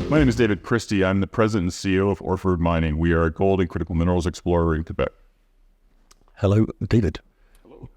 My name is David Christie. I'm the president and CEO of Orford Mining. We are a gold and critical minerals explorer in Quebec. Hello, David. Hello.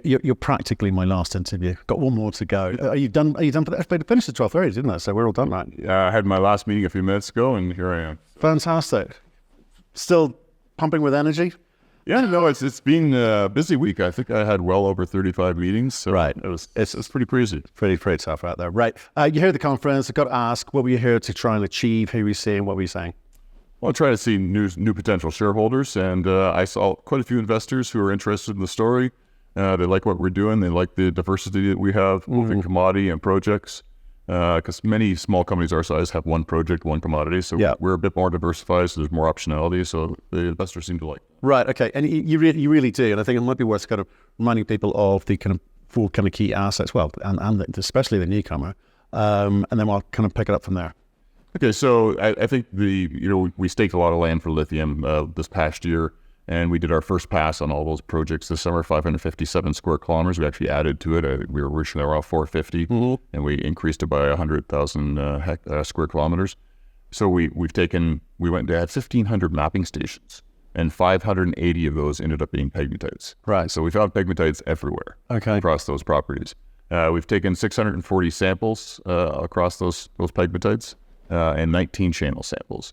You're practically my last interview. Got one more to go. Are you done? Are you done for that? It finished at 12:30, didn't it? So we're all done, right? I had my last meeting a few minutes ago, and here I am. Fantastic. Still pumping with energy? Yeah, no, it's been a busy week. I think I had well over 35 meetings. So right. It's pretty crazy. Pretty tough out there. Right. You're here at the conference. I've got to ask, what were you here to try and achieve? Who were you seeing? What were you saying? Well, I try to see new potential shareholders, and I saw quite a few investors who are interested in the story. They like what we're doing. They like the diversity that we have, both in commodity and projects. Because many small companies our size have one project, one commodity. So we're a bit more diversified, so there's more optionality. So the investors seem to like it. Right, okay. And you really do. And I think it might be worth kind of reminding people of the kind of four kind of key assets, well, and especially the newcomer. And then I'll kind of pick it up from there. Okay, so I think we staked a lot of land for lithium this past year. And we did our first pass on all those projects this summer, 557 square kilometers. We actually added to it. We were originally around 450, and we increased it by 100,000 square kilometers. So we went to 1,500 mapping stations, and 580 of those ended up being pegmatites. Right. So we found pegmatites everywhere across those properties. We've taken 640 samples across those pegmatites and 19 channel samples.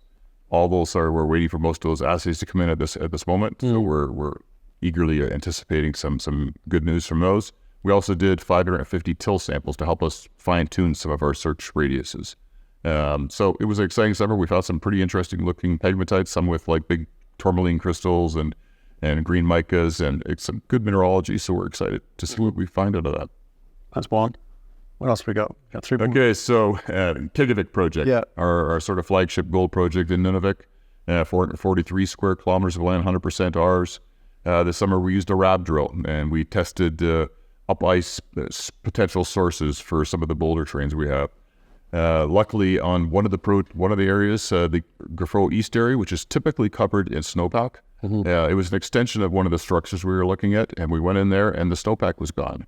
All those we're waiting for most of those assays to come in at this moment. So we're eagerly anticipating some good news from those. We also did 550 till samples to help us fine tune some of our search radiuses. So it was an exciting summer. We found some pretty interesting looking pegmatites, some with like big tourmaline crystals and green micas, and it's some good mineralogy. So we're excited to see what we find out of that. That's one. What else we got? Got three more. Okay, so Nunavik project, our sort of flagship gold project in Nunavik, 443 square kilometers of land, 100% ours. This summer we used a RAB drill, and we tested up ice potential sources for some of the boulder terrains we have. Luckily, on one of the areas, the Grafo East area, which is typically covered in snowpack, it was an extension of one of the structures we were looking at, and we went in there, and the snowpack was gone.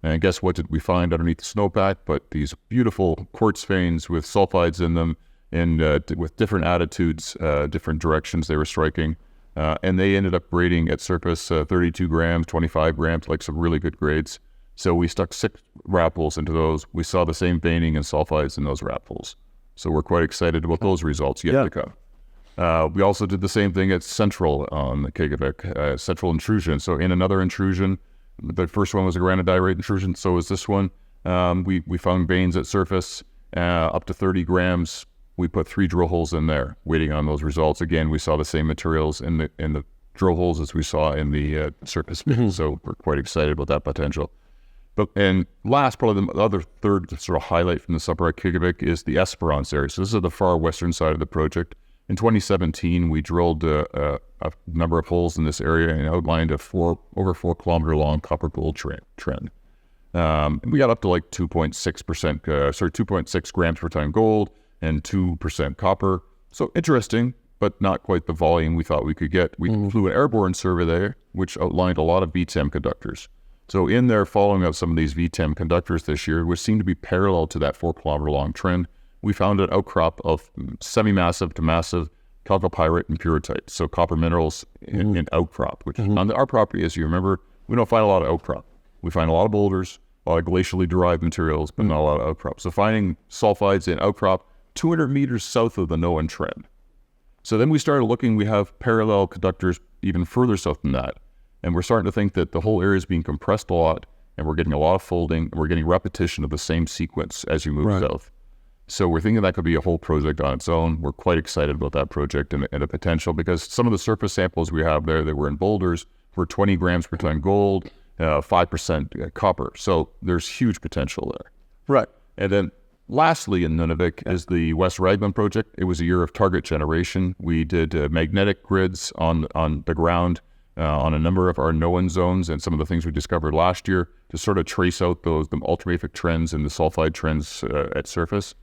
And guess what did we find underneath the snowpack? But these beautiful quartz veins with sulfides in them, and with different attitudes, different directions they were striking. And they ended up grading at surface 32 grams, 25 grams, like some really good grades. So we stuck 6 RAP holes into those. We saw the same veining and sulfides in those RAP holes. So we're quite excited about those results yet to come. We also did the same thing at Central on the Quebec, Central intrusion. So in another intrusion, the first one was a granodiorite intrusion, so is this one. We found veins at surface up to 30 grams. We put 3 drill holes in there, waiting on those results. Again, we saw the same materials in the drill holes as we saw in the surface. So we're quite excited about that potential. And last, probably the other third sort of highlight from the summer at Quebec is the Esperance area. So this is the far western side of the project. In 2017, we drilled a number of holes in this area and outlined a over 4 kilometer long copper gold trend. We got up to like 2.6 grams per ton gold and 2% copper. So interesting, but not quite the volume we thought we could get. We flew an airborne survey there, which outlined a lot of VTEM conductors. So in there, following up some of these VTEM conductors this year, which seemed to be parallel to that 4 kilometer long trend, we found an outcrop of semi-massive to massive chalcopyrite and pyrite, so copper minerals in outcrop, which on our property, as you remember, we don't find a lot of outcrop. We find a lot of boulders, a lot of glacially derived materials, but not a lot of outcrop. So finding sulfides in outcrop 200 meters south of the known trend. So then we started looking, we have parallel conductors even further south than that. And we're starting to think that the whole area is being compressed a lot, and we're getting a lot of folding, and we're getting repetition of the same sequence as you move south. So we're thinking that could be a whole project on its own. We're quite excited about that project and the potential, because some of the surface samples we have there that were in boulders were 20 grams per ton gold, 5% copper. So there's huge potential there. Right. And then lastly in Nunavik is the West Raglan project. It was a year of target generation. We did magnetic grids on the ground on a number of our known zones and some of the things we discovered last year to sort of trace out the ultramafic trends and the sulfide trends at surface.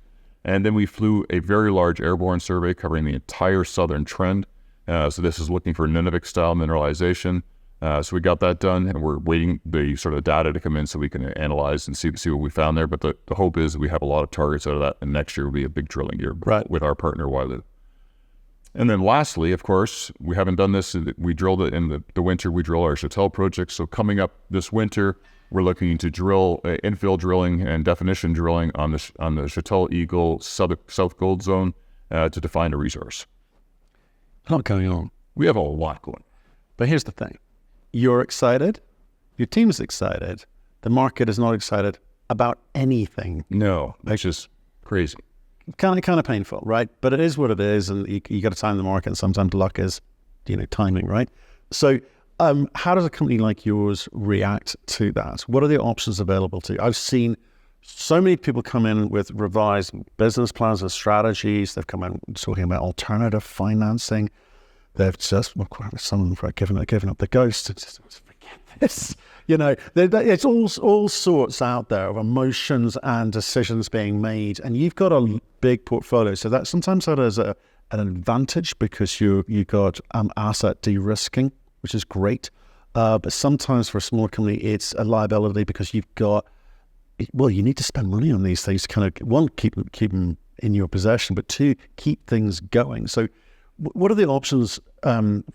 And then we flew a very large airborne survey covering the entire southern trend. So this is looking for Nunavik-style mineralization. So we got that done, and we're waiting the sort of data to come in so we can analyze and see what we found there. But the hope is that we have a lot of targets out of that, and next year will be a big drilling year with our partner Wyloo. And then lastly, of course, we haven't done this. We drilled it in the winter. We drill our Chattel project. So coming up this winter, we're looking to drill infill drilling and definition drilling on the Chattel Eagle South Gold Zone to define a resource. A lot going on. We have a lot going on. But here's the thing. You're excited. Your team's excited. The market is not excited about anything. No, that's just crazy. Kind of painful, right? But it is what it is, and you got to time the market, and sometimes luck is, timing, right? So how does a company like yours react to that? What are the options available to you? I've seen so many people come in with revised business plans and strategies. They've come in talking about alternative financing. They've just, some of them have given up the ghost. Just forget this. It's all sorts out there of emotions and decisions being made, and you've got a big portfolio. So that sometimes that is an advantage because you got asset de-risking, which is great. But sometimes for a small company, it's a liability because you've got, you need to spend money on these things to kind of, one, keep them in your possession, but two, keep things going. So what are the options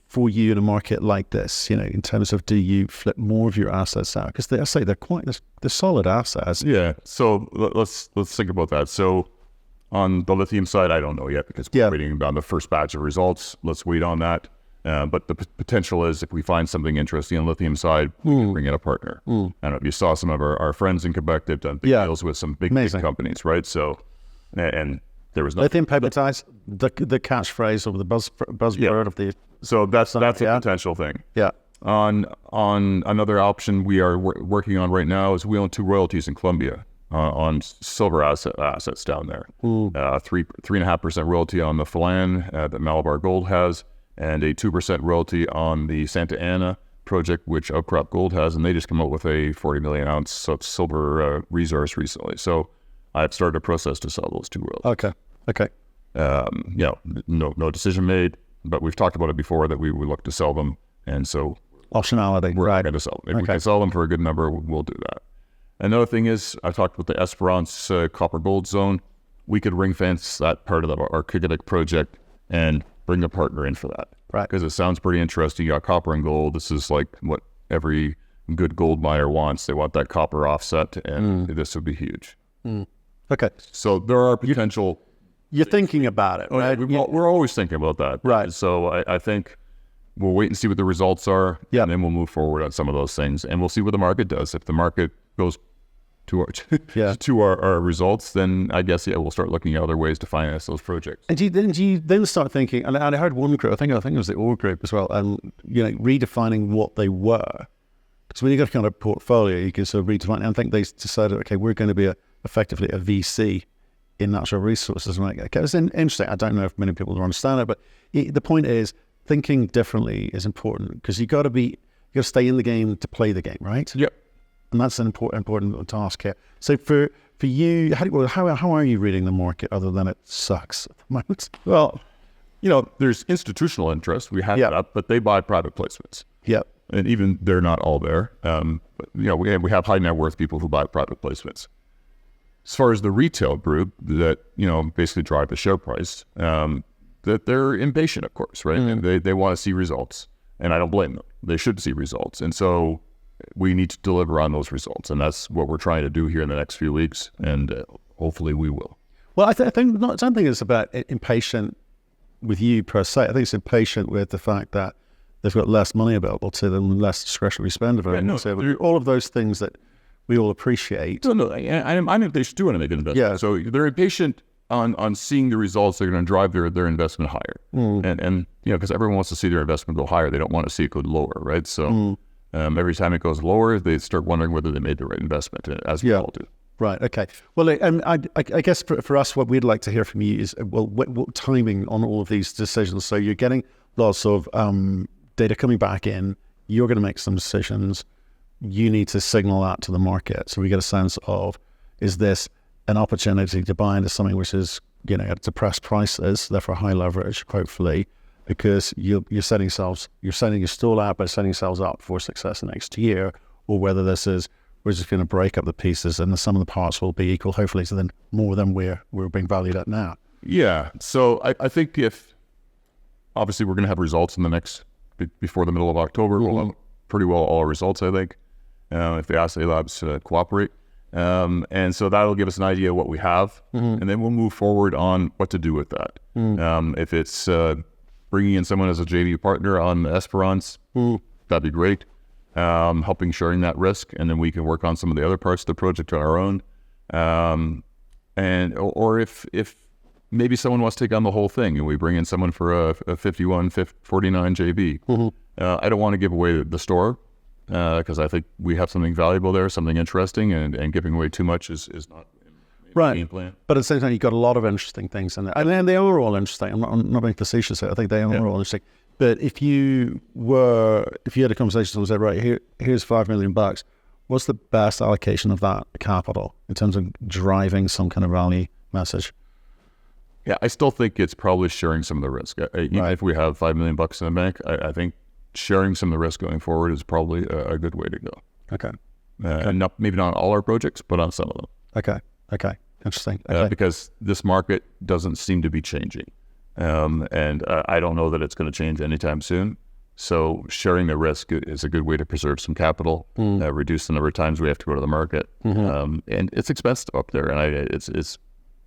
for you in a market like this, in terms of, do you flip more of your assets out? Because I say they're solid assets. Yeah. So let's think about that. So on the lithium side, I don't know yet because we're waiting on the first batch of results. Let's wait on that. But the potential is if we find something interesting on the lithium side, we can bring in a partner. I don't know if you saw some of our friends in Quebec, they've done big deals with some big companies, right? So, and there was lithium pegmatites, the catchphrase or the buzzword of the. So that's a potential thing. Yeah. On another option we are working on right now is we own 2 royalties in Colombia on silver assets down there. 3.5% royalty on the Falan that Malabar Gold has, and a 2% royalty on the Santa Ana project, which Outcrop Gold has, and they just come out with a 40 million ounce silver resource recently. So I've started a process to sell those 2 royalties. Okay. No decision made, but we've talked about it before that we would look to sell them, and so optionality. We're going to sell them. If we can sell them for a good number, we'll do that. Another thing is, I talked about the Esperance copper gold zone. We could ring fence that part of our Quebec project and bring a partner in for that. Right. Because it sounds pretty interesting. You got copper and gold. This is like what every good gold miner wants. They want that copper offset, and this would be huge. Okay. So there are potential. You're thinking about it, right? We're always thinking about that. Right. So I think we'll wait and see what the results are, and then we'll move forward on some of those things, and we'll see what the market does. If the market goes to our results, then I guess we'll start looking at other ways to finance those projects. And do you then start thinking? And I heard one group, I think it was the OR group as well, and redefining what they were. Because when you got a kind of portfolio, you can sort of redefine. And I think they decided, okay, we're going to be effectively a VC in natural resources. And okay, it's interesting. I don't know if many people understand it, but the point is, thinking differently is important because you got to stay in the game to play the game, right? Yep. And that's an important task here. So for you, how are you reading the market other than it sucks at the moment? Well, there's institutional interest. We have that up, but they buy private placements. Yep. And even they're not all there. But we have high net worth people who buy private placements. As far as the retail group that basically drive the share price, that they're impatient, of course, right? And they want to see results, and I don't blame them. They should see results, and so we need to deliver on those results, and that's what we're trying to do here in the next few weeks, and hopefully we will. Well, I don't think it's about impatient with you per se. I think it's impatient with the fact that they've got less money available to them, less discretionary spend available. So all of those things that we all appreciate. No, I think they should do anything investment. Yeah. So they're impatient on seeing the results that are going to drive their investment higher, and because everyone wants to see their investment go higher, they don't want to see it go lower, right? So. Every time it goes lower, they start wondering whether they made the right investment, as we all do. Right. Okay. Well, I guess for us, what we'd like to hear from you is, what timing on all of these decisions. So you're getting lots of data coming back in. You're going to make some decisions. You need to signal that to the market. So we get a sense of, is this an opportunity to buy into something which is, at depressed prices, therefore high leverage, hopefully, because you're setting your stall out by setting yourselves up for success next year, or whether this is we're just going to break up the pieces and the sum of the parts will be equal, hopefully, to then more than we're being valued at now. Yeah. So I think if obviously we're going to have results in the next before the middle of October, we'll have pretty well all our results, I think, if the assay labs cooperate. And so that'll give us an idea of what we have, and then we'll move forward on what to do with that. If it's bringing in someone as a JV partner on Esperance, that'd be great. Helping sharing that risk, and then we can work on some of the other parts of the project on our own. Or if maybe someone wants to take on the whole thing, and we bring in someone for a 51-49 JV. I don't want to give away the store, because I think we have something valuable there, something interesting, and giving away too much is not right. game plan. But at the same time, you've got a lot of interesting things in there, and they are all interesting. I'm not being facetious here. I think they are all interesting. But if you had a conversation and said, right, here's $5 million, what's the best allocation of that capital in terms of driving some kind of value message? Yeah, I still think it's probably sharing some of the risk. Even if we have $5 million in the bank, I think sharing some of the risk going forward is probably a good way to go. Okay. And maybe not on all our projects, but on some of them. Okay. Interesting. Okay. Because this market doesn't seem to be changing. And I don't know that it's going to change anytime soon. So sharing the risk is a good way to preserve some capital, reduce the number of times we have to go to the market. And it's expensive up there, and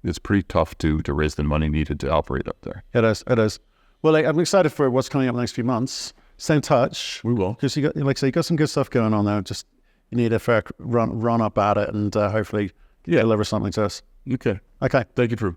it's pretty tough to raise the money needed to operate up there. It is. Well, I'm excited for what's coming up in the next few months. Stay in touch. We will. Because you got some good stuff going on there. Just you need a fair run up at it, and hopefully deliver something to us. Okay. Okay. Thank you, Drew.